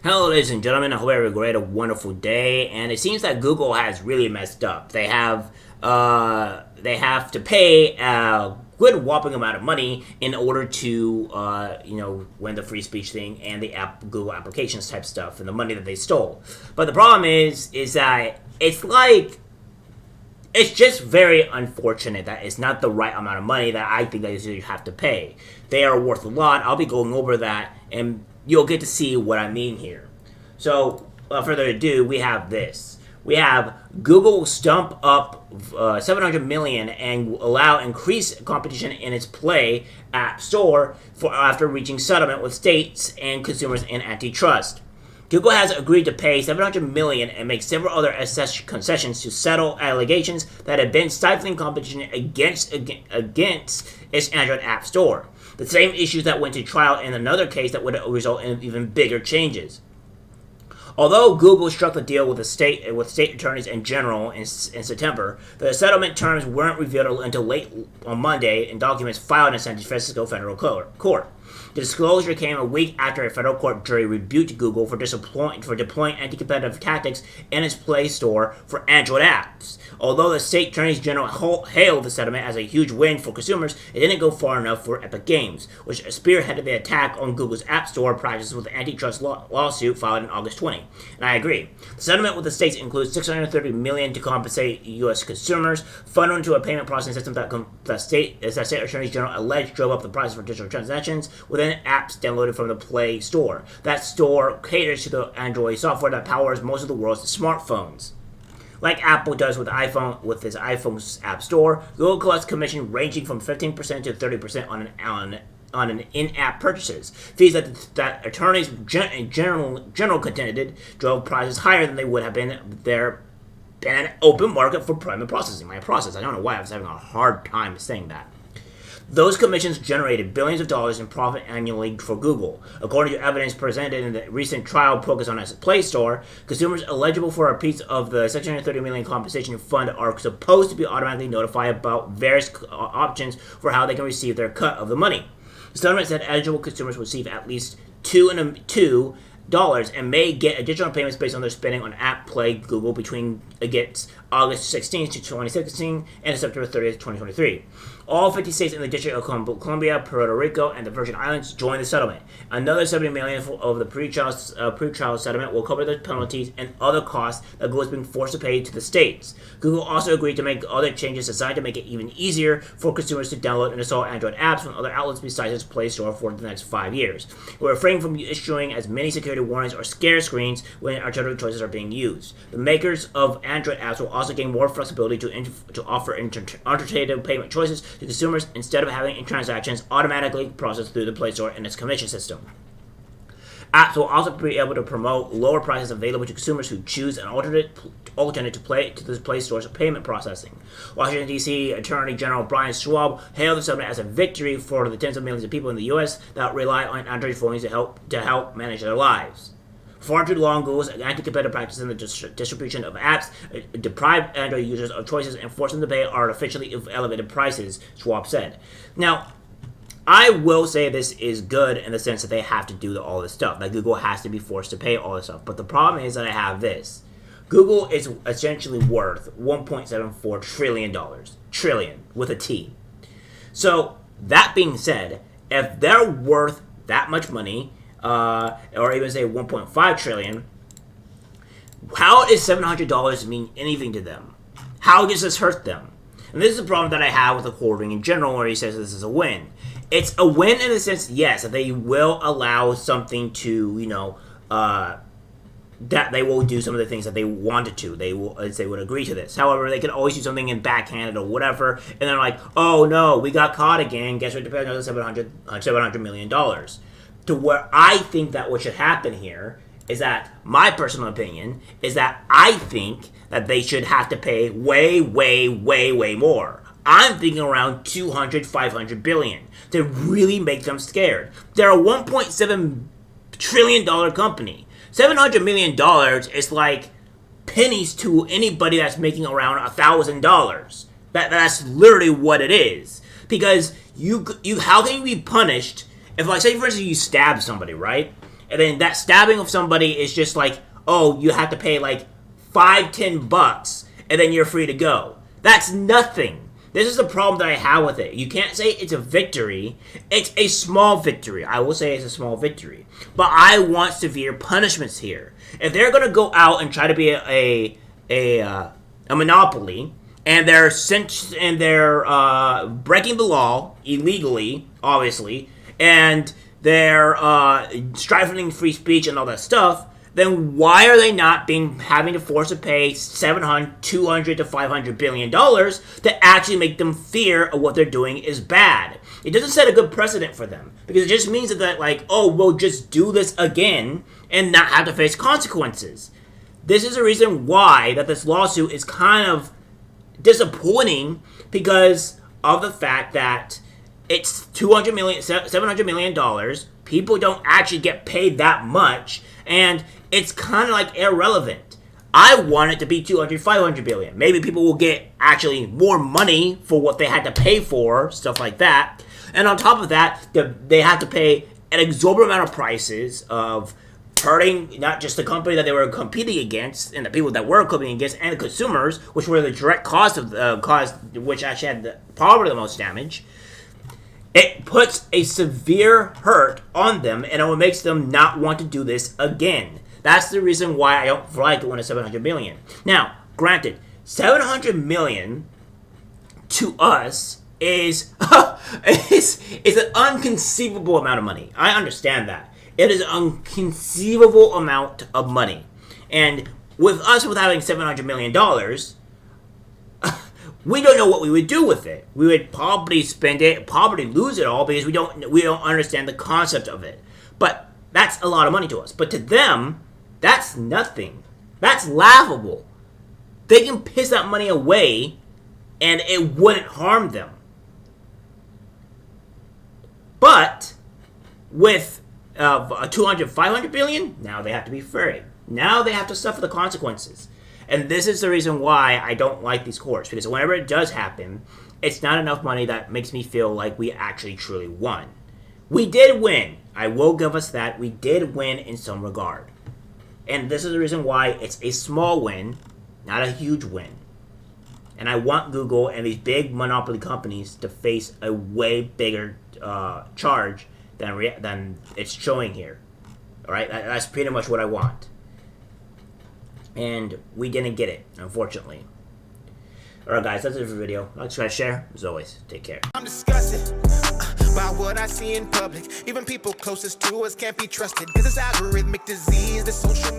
Hello, ladies and gentlemen. I hope you have a great, wonderful day. And it seems that Google has really messed up. They have to pay a good whopping amount of money in order to win the free speech thing and the Google applications type stuff and the money that they stole. But the problem is that it's just very unfortunate that it's not the right amount of money that I think that you have to pay. They are worth a lot. I'll be going over that, and you'll get to see what I mean here. So, without further ado, we have this. We have Google stump up $700 million and allow increased competition in its Play App Store after reaching settlement with states and consumers in antitrust. Google has agreed to pay $700 million and make several other concessions to settle allegations that have been stifling competition against its Android App Store. The same issues that went to trial in another case that would result in even bigger changes. Although Google struck the deal with state attorneys in general in September, the settlement terms weren't revealed until late on Monday in documents filed in San Francisco federal court. The disclosure came a week after a federal court jury rebuked Google for deploying anti-competitive tactics in its Play Store for Android apps. Although the state attorneys general hailed the settlement as a huge win for consumers, it didn't go far enough for Epic Games, which spearheaded the attack on Google's App Store practices with an antitrust lawsuit filed in August 20. And I agree. The settlement with the states includes $630 million to compensate U.S. consumers, funded into a payment processing system that state attorneys general alleged drove up the price for digital transactions within apps downloaded from the Play Store. That store caters to the Android software that powers most of the world's smartphones. Like Apple does with iPhone with its iPhone's App Store, Google collects commission ranging from 15% to 30% on an in-app purchases. Fees that attorneys in general contended drove prices higher than they would have been there in an open market for payment processing. I don't know why I was having a hard time saying that. Those commissions generated billions of dollars in profit annually for Google. According to evidence presented in the recent trial focused on its Play Store, consumers eligible for a piece of the $630 million compensation fund are supposed to be automatically notified about various options for how they can receive their cut of the money. The settlement said eligible consumers will receive at least $2 and may get additional payments based on their spending on App Play Google between August 16th to 2016 and September 30th, 2023. All 50 states in the District of Columbia, Puerto Rico, and the Virgin Islands joined the settlement. Another $70 million of the pre-trial settlement will cover the penalties and other costs that Google is being forced to pay to the states. Google also agreed to make other changes designed to make it even easier for consumers to download and install Android apps from other outlets besides its Play Store for the next 5 years. We're refraining from issuing as many security warnings or scare screens when alternative choices are being used. The makers of Android apps will also gain more flexibility to offer alternative payment choices to consumers instead of having transactions automatically processed through the Play Store and its commission system. Apps will also be able to promote lower prices available to consumers who choose an alternate to the Play Store's payment processing. Washington, D.C. Attorney General Brian Schwab hailed the settlement as a victory for the tens of millions of people in the U.S. that rely on Android phones to help manage their lives. Far too long, Google's anti-competitive practices in the distribution of apps deprive Android users of choices and force them to pay artificially elevated prices, Schwab said. Now, I will say this is good in the sense that they have to do all this stuff. That Google has to be forced to pay all this stuff. But the problem is that I have this. Google is essentially worth $1.74 trillion. Trillion, with a T. So, that being said, if they're worth that much money, or even say 1.5 trillion, how does $700 mean anything to them? How does this hurt them? And this is a problem that I have with the courting in general, where he says this is a win. It's a win in the sense, yes, that they will allow something to, that they will do some of the things that they wanted to. They would agree to this. However, they can always do something in backhanded or whatever, and they're like, oh no, we got caught again. Guess what? Another $700 million. To where I think that what should happen here is that my personal opinion is that I think that they should have to pay way, way, way, way more. I'm thinking around $200-500 billion to really make them scared. They're a $1.7 trillion company. $700 million is like pennies to anybody that's making around $1,000. That's literally what it is. Because you how can you be punished if, like, say for instance you stab somebody, right? and then that stabbing of somebody is just like, oh, you have to pay like $5-10, and then you're free to go. That's nothing. This is the problem that I have with it. You can't say it's a victory. It's a small victory. I will say it's a small victory. But I want severe punishments here. If they're going to go out and try to be a monopoly, and they're breaking the law illegally, obviously, and they're stifling free speech and all that stuff, then why are they not having to force to pay $200 to $500 billion to actually make them fear of what they're doing is bad? It doesn't set a good precedent for them, because it just means that like, oh, we'll just do this again and not have to face consequences. This is the reason why that this lawsuit is kind of disappointing, because of the fact that it's $700 million. People don't actually get paid that much, and it's kind of like irrelevant. I want it to be 200, 500 billion. Maybe people will get actually more money for what they had to pay for, stuff like that. And on top of that, they have to pay an exorbitant amount of prices of hurting not just the company that they were competing against and the people that were competing against and the consumers, which were the direct cause of which actually had probably the most damage. It puts a severe hurt on them, and it makes them not want to do this again. That's the reason why I don't like it when it's $700 million. Now, granted, $700 million to us is an inconceivable amount of money. I understand that. It is an inconceivable amount of money. And with us with having $700 million, we don't know what we would do with it. We would probably spend it, probably lose it all, because we don't understand the concept of it. But that's a lot of money to us. But to them, that's nothing. That's laughable. They can piss that money away, and it wouldn't harm them. But with 200, 500 billion, now they have to be free. Now they have to suffer the consequences. And this is the reason why I don't like these courts, because whenever it does happen, it's not enough money that makes me feel like we actually truly won. We did win. I will give us that. We did win in some regard. And this is the reason why it's a small win, not a huge win. And I want Google and these big monopoly companies to face a way bigger charge than it's showing here. All right, that's pretty much what I want. And we didn't get it, unfortunately. Alright guys, that's it for the video. Like, subscribe, share. As always, take care. I'm disgusted by what I see in public. Even people closest to us can't be trusted. Cause it's algorithmic disease, the social